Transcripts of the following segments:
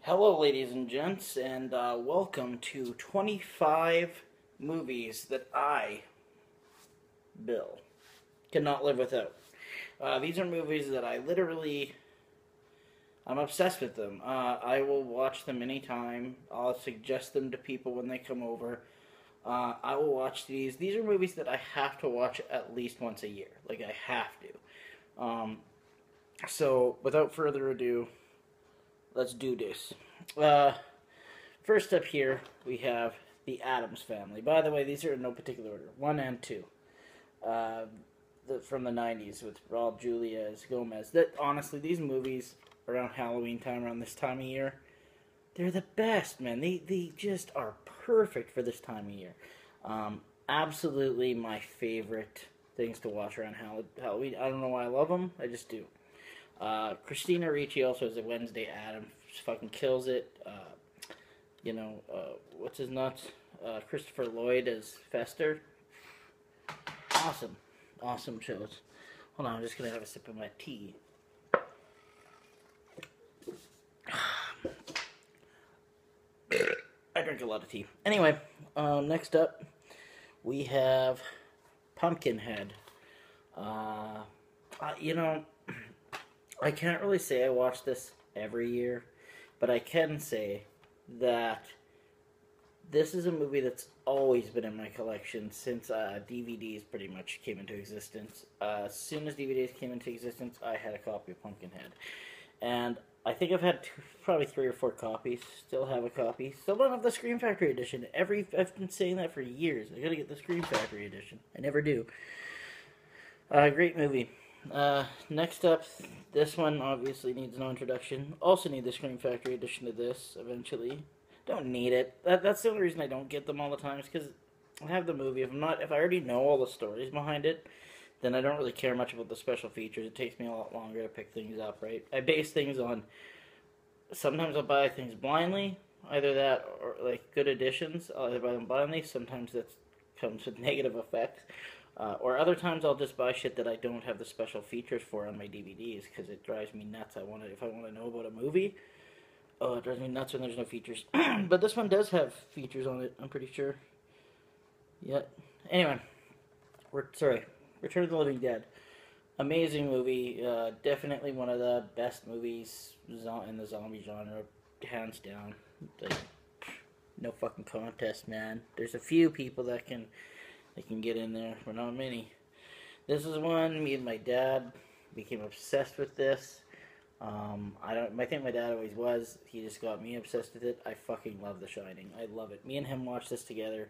Hello, ladies and gents, and welcome to 25 movies that I, Bill, cannot live without. These are movies that I'm obsessed with them. I will watch them anytime. I'll suggest them to people when they come over. I will watch these. These are movies that I have to watch at least once a year. Like, I have to. So, without further ado, let's do this. First up here, we have the Addams Family. By the way, these are in no particular order. 1 and 2. From the 90s with Raul Julia as Gomez. Honestly, these movies around Halloween time, around this time of year, they're the best, man. They just are perfect for this time of year. Absolutely my favorite things to watch around Halloween. I don't know why I love them. I just do. Christina Ricci also has a Wednesday Addams. Fucking kills it. What's his nuts? Christopher Lloyd as Fester. Awesome shows. Hold on, I'm just gonna have a sip of my tea. I drink a lot of tea. Anyway, next up we have Pumpkinhead. I can't really say I watch this every year, but I can say that this is a movie that's always been in my collection since DVDs pretty much came into existence. As soon as DVDs came into existence, I had a copy of Pumpkinhead. And I think I've had probably 3 or 4 copies. Still have a copy. Still don't have the Scream Factory edition. I've been saying that for years. I gotta get the Scream Factory edition. I never do. Great movie. Next up, this one obviously needs no introduction. Also need the Scream Factory edition of this eventually. Don't need it. That's the only reason I don't get them all the time, is because I have the movie. If I already know all the stories behind it, then I don't really care much about the special features. It takes me a lot longer to pick things up, right? I base things on, sometimes I'll buy things blindly, either that or like good editions. I'll either buy them blindly. Sometimes that comes with negative effects. Or other times I'll just buy shit that I don't have the special features for on my DVDs, because it drives me nuts. If I want to know about a movie, it drives me nuts when there's no features. But this one does have features on it, I'm pretty sure. Yeah. Anyway, Return of the Living Dead. Amazing movie. Definitely one of the best movies in the zombie genre, hands down. Like, no fucking contest, man. There's a few people that can get in there, but not many. This is one, me and my dad became obsessed with this. I think my dad always was. He just got me obsessed with it. I fucking love The Shining. I love it. Me and him watched this together.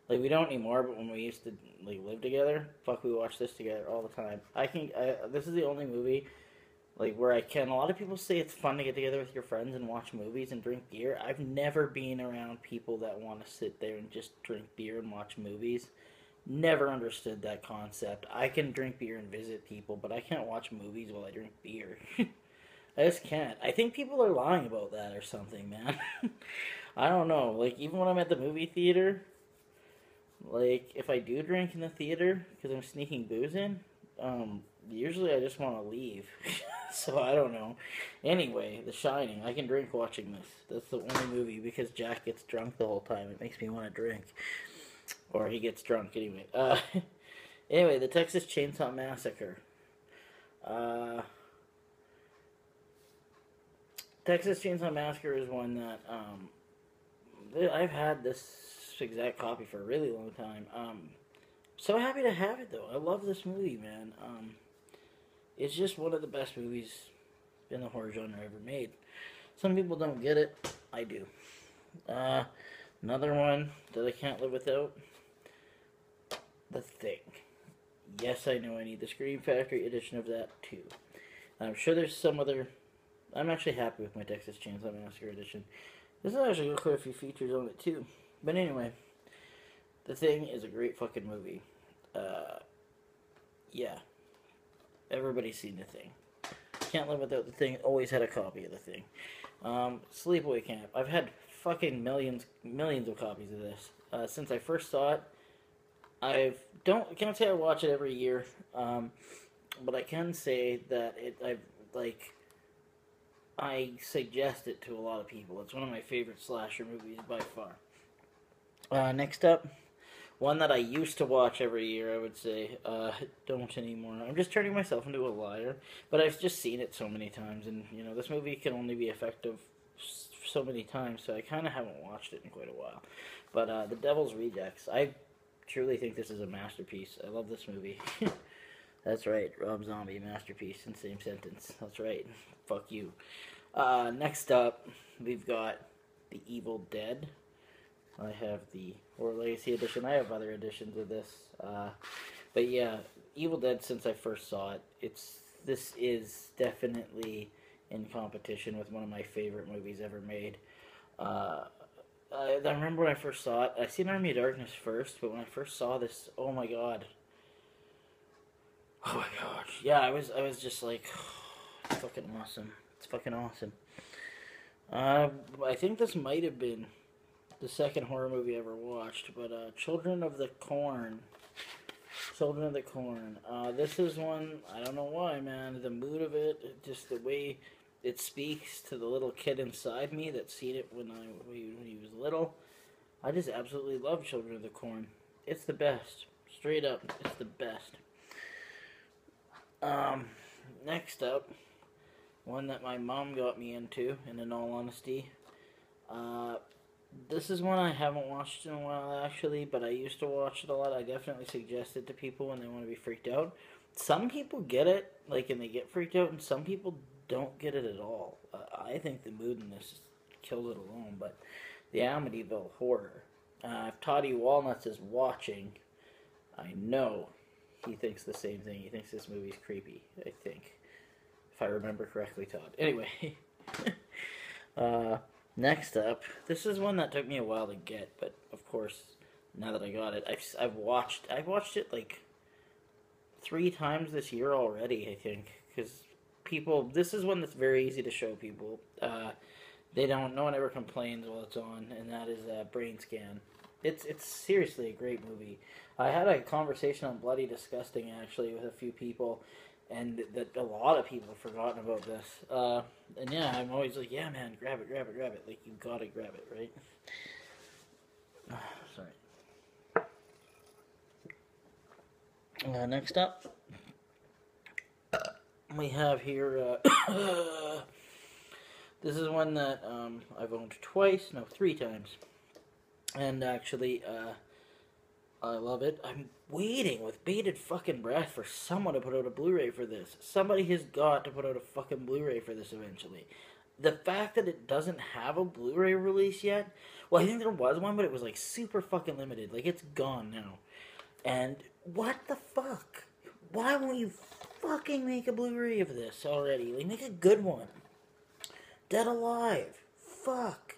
Like, we don't anymore, but when we used to live together, we watched this together all the time. This is the only movie where I can. A lot of people say it's fun to get together with your friends and watch movies and drink beer. I've never been around people that want to sit there and just drink beer and watch movies. Never understood that concept. I can drink beer and visit people, but I can't watch movies while I drink beer. I just can't. I think people are lying about that or something, man. I don't know. Like, even when I'm at the movie theater, if I do drink in the theater because I'm sneaking booze in, usually I just want to leave. So I don't know. Anyway, The Shining. I can drink watching this. That's the only movie, because Jack gets drunk the whole time. It makes me want to drink. Or he gets drunk anyway. Anyway, the Texas Chainsaw Massacre. Texas Chainsaw Massacre is one that I've had this exact copy for a really long time. So happy to have it, though. I love this movie, man. It's just one of the best movies in the horror genre ever made. Some people don't get it. I do. Another one that I can't live without. The Thing. Yes, I know I need the Scream Factory edition of that, too. I'm sure there's some other. I'm actually happy with my Texas Chainsaw Massacre edition. This has actually got quite a few features on it, too. But anyway, The Thing is a great fucking movie. Yeah. Everybody's seen The Thing. Can't live without The Thing. Always had a copy of The Thing. Sleepaway Camp. I've had fucking millions of copies of this. Since I first saw it, I can't say I watch it every year, but I can say that I suggest it to a lot of people. It's one of my favorite slasher movies by far. Next up, one that I used to watch every year, I would say. Don't anymore. I'm just turning myself into a liar. But I've just seen it so many times, and, this movie can only be effective so many times, so I kind of haven't watched it in quite a while. But The Devil's Rejects, I truly think this is a masterpiece. I love this movie. That's right, Rob Zombie, masterpiece in the same sentence. That's right. Fuck you. Next up, we've got The Evil Dead. I have the Horror Legacy edition. I have other editions of this. But yeah, Evil Dead, since I first saw it, this is definitely in competition with one of my favorite movies ever made. I remember when I first saw it. I seen Army of Darkness first, but when I first saw this, oh my god. Oh my gosh. Yeah, I was just like, it's fucking awesome. It's fucking awesome. I think this might have been the second horror movie I ever watched, but Children of the Corn. Children of the Corn. This is one, I don't know why, man. The mood of it, just the way it speaks to the little kid inside me that seen it when he was little. I just absolutely love Children of the Corn. It's the best. Straight up, it's the best. Next up, one that my mom got me into, and in all honesty, this is one I haven't watched in a while, actually, but I used to watch it a lot. I definitely suggest it to people when they want to be freaked out. Some people get it, and they get freaked out, and some people don't get it at all. I think the mood in this kills it alone, but the Amityville Horror. If Toddy Walnuts is watching, I know he thinks the same thing. He thinks this movie's creepy, I think. If I remember correctly, Todd. Anyway. Next up, this is one that took me a while to get, but of course, now that I got it, I've watched it like 3 times this year already, I think, because this is one that's very easy to show people. No one ever complains while it's on, and that is Brain Scan. It's seriously a great movie. I had a conversation on Bloody Disgusting, actually, with a few people, and that a lot of people have forgotten about this. And yeah, I'm always like, yeah, man, grab it. Like, you gotta grab it, right? Sorry. Next up, we have here, this is one that I've owned 3 times. And actually, I love it. I'm waiting with bated fucking breath for someone to put out a Blu-ray for this. Somebody has got to put out a fucking Blu-ray for this eventually. The fact that it doesn't have a Blu-ray release yet, well, I think there was one, but it was like super fucking limited. Like, it's gone now. And what the fuck? Why won't you fucking make a Blu-ray of this already? Like, make a good one. Dead Alive. Fuck.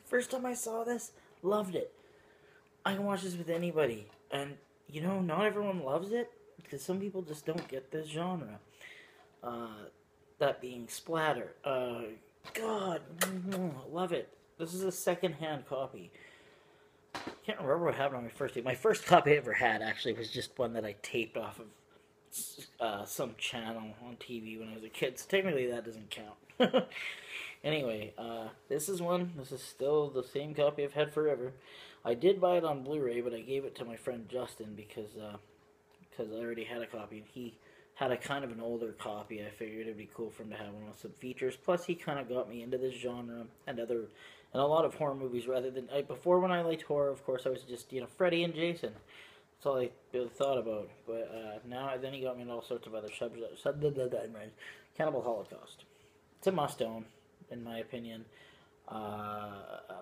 First time I saw this, loved it. I can watch this with anybody. And, not everyone loves it, because some people just don't get this genre. That being splatter. God, love it. This is a second-hand copy. Can't remember what happened on my first tape. My first copy I ever had, actually, was just one that I taped off of some channel on TV when I was a kid. So technically that doesn't count. Anyway, this is still the same copy I've had forever. I did buy it on Blu-ray, but I gave it to my friend Justin because I already had a copy, and he had a kind of an older copy. I figured it'd be cool for him to have one with some features. Plus, he kind of got me into this genre and a lot of horror movies. Rather than before, when I liked horror, of course, I was just Freddy and Jason. That's all I really thought about. But then he got me into all sorts of other subjects. Cannibal Holocaust. It's a must-own, in my opinion.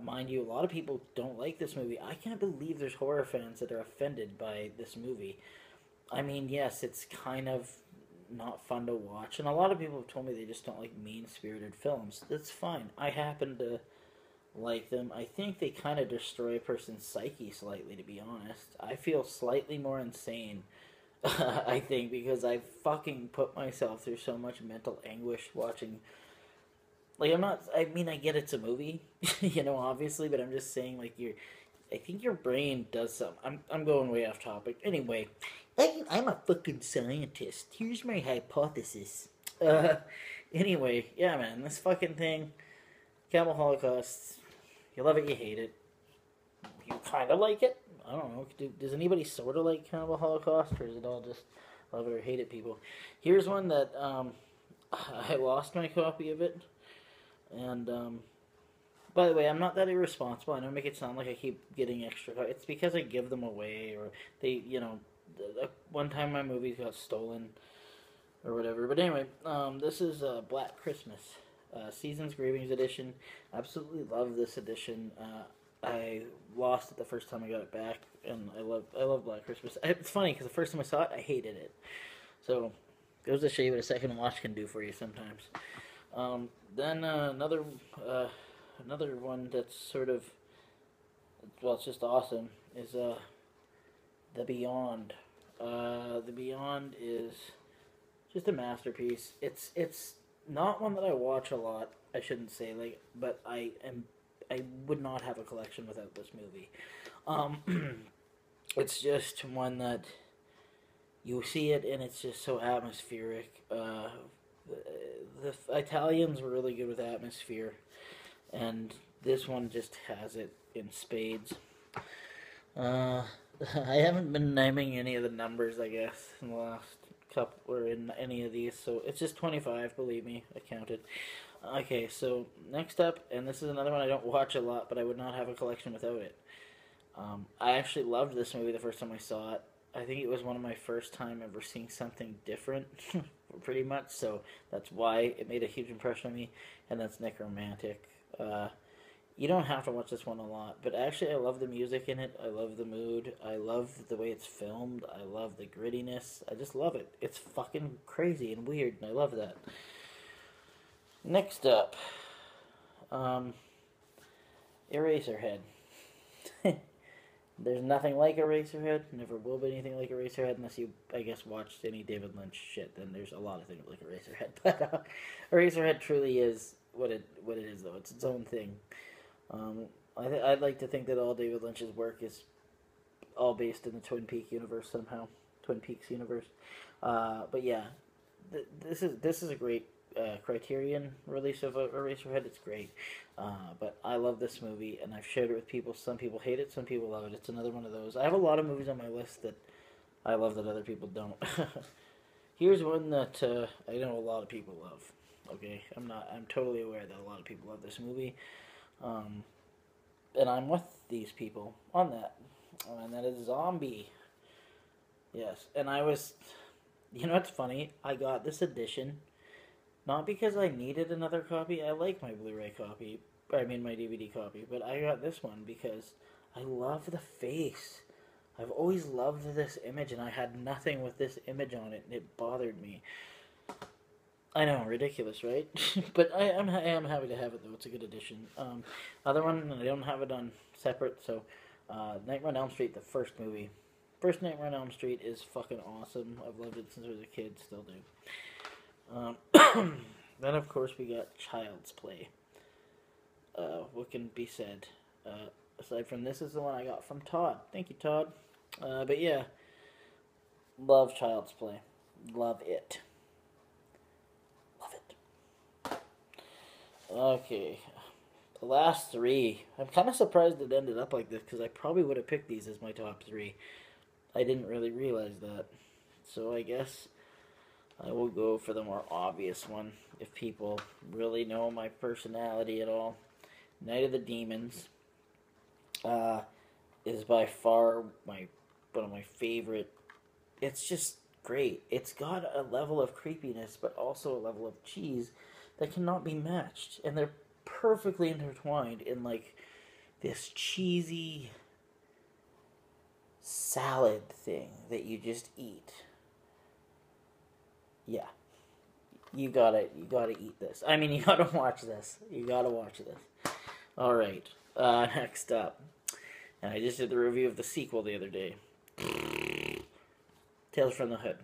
Mind you, a lot of people don't like this movie. I can't believe there's horror fans that are offended by this movie. I mean, yes, it's kind of not fun to watch, and a lot of people have told me they just don't like mean-spirited films. That's fine. I happen to like them. I think they kind of destroy a person's psyche slightly, to be honest. I feel slightly more insane, I think, because I fucking put myself through so much mental anguish watching. Like, I get it's a movie, obviously, but I'm just saying, I think your brain does something. I'm going way off topic. Anyway, I'm a fucking scientist. Here's my hypothesis. Anyway, yeah, man, this fucking thing, Cannibal Holocaust, you love it, you hate it. You kind of like it. I don't know. Does anybody sort of like Cannibal Holocaust, or is it all just love it or hate it people? Here's one that I lost my copy of it, and by the way, I'm not that irresponsible. I don't make it sound like I keep getting extra. It's because I give them away, or they, one time my movies got stolen or whatever. But anyway, this is Black Christmas, Seasons Grievings edition. Absolutely love this edition. I lost it the first time I got it back, and I love Black Christmas. It's funny because the first time I saw it, I hated it. So it goes to show you what a second watch can do for you sometimes. Then another one that's sort of, well, it's just awesome, is The Beyond. The Beyond is just a masterpiece. It's not one that I watch a lot. I shouldn't say but I would not have a collection without this movie. It's just one that you see it and it's just so atmospheric. The Italians were really good with atmosphere, and this one just has it in spades. I haven't been naming any of the numbers, I guess, in the last couple or in any of these, so it's just 25. Believe me, I counted. Okay, so next up, and this is another one I don't watch a lot, but I would not have a collection without it. I actually loved this movie the first time I saw it. I think it was one of my first time ever seeing something different, pretty much, so that's why it made a huge impression on me, and that's Necromantic. You don't have to watch this one a lot, but actually I love the music in it, I love the mood, I love the way it's filmed, I love the grittiness, I just love it. It's fucking crazy and weird, and I love that. Next up, Eraserhead. There's nothing like Eraserhead. Never will be anything like Eraserhead unless you, I guess, watched any David Lynch shit. Then there's a lot of things like Eraserhead. But Eraserhead truly is what it is, though. It's its own thing. I'd like to think that all David Lynch's work is all based in the Twin Peaks universe somehow. Twin Peaks universe. But yeah, this is a great Criterion release of Eraserhead. It's great. But I love this movie, and I've shared it with people. Some people hate it, some people love it. It's another one of those. I have a lot of movies on my list that I love that other people don't. Here's one that I know a lot of people love. Okay, I'm totally aware that a lot of people love this movie, and I'm with these people on that. And that is Zombie. Yes, and I was, what's funny? I got this edition not because I needed another copy. I like my Blu-ray copy. I mean my DVD copy. But I got this one because I love the face. I've always loved this image, and I had nothing with this image on it, and it bothered me. I know, ridiculous, right? But I am happy to have it, though. It's a good edition. Other one, I don't have it on separate, so Nightmare on Elm Street, the first movie. First Nightmare on Elm Street is fucking awesome. I've loved it since I was a kid, still do. Then, of course, we got Child's Play. What can be said? Aside from this is the one I got from Todd. Thank you, Todd. But yeah, love Child's Play. Love it. Love it. Okay. The last three. I'm kind of surprised it ended up like this, because I probably would have picked these as my top three. I didn't really realize that. So I guess I will go for the more obvious one, if people really know my personality at all. Night of the Demons is by far one of my favorite. It's just great. It's got a level of creepiness, but also a level of cheese that cannot be matched. And they're perfectly intertwined in like this cheesy salad thing that you just eat. Yeah. You gotta eat this. I mean, you gotta watch this. You gotta watch this. Alright. Next up. And I just did the review of the sequel the other day. Tales from the Hood.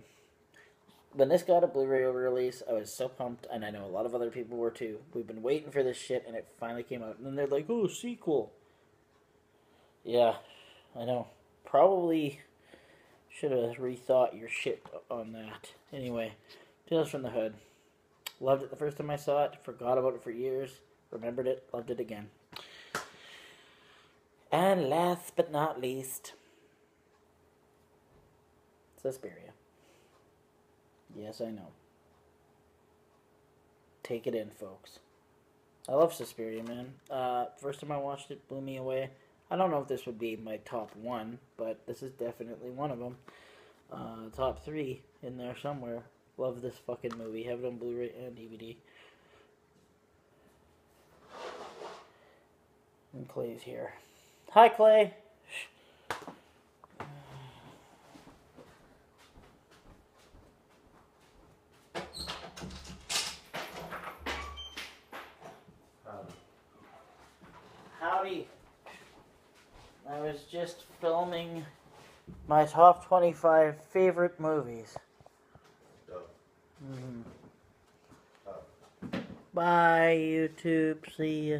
When this got a Blu-ray release, I was so pumped, and I know a lot of other people were too. We've been waiting for this shit, and it finally came out. And then they're like, oh, sequel. Yeah, I know. Probably should have rethought your shit on that. Anyway, Tales from the Hood. Loved it the first time I saw it. Forgot about it for years. Remembered it. Loved it again. And last but not least, Suspiria. Yes, I know. Take it in, folks. I love Suspiria, man. First time I watched it, blew me away. I don't know if this would be my top one, but this is definitely one of them. Top three in there somewhere. Love this fucking movie. Have it on Blu-ray and DVD. And Clay's here. Hi, Clay. Howdy. I was just filming my top 25 favorite movies. Mm-hmm. Bye, YouTube. See ya.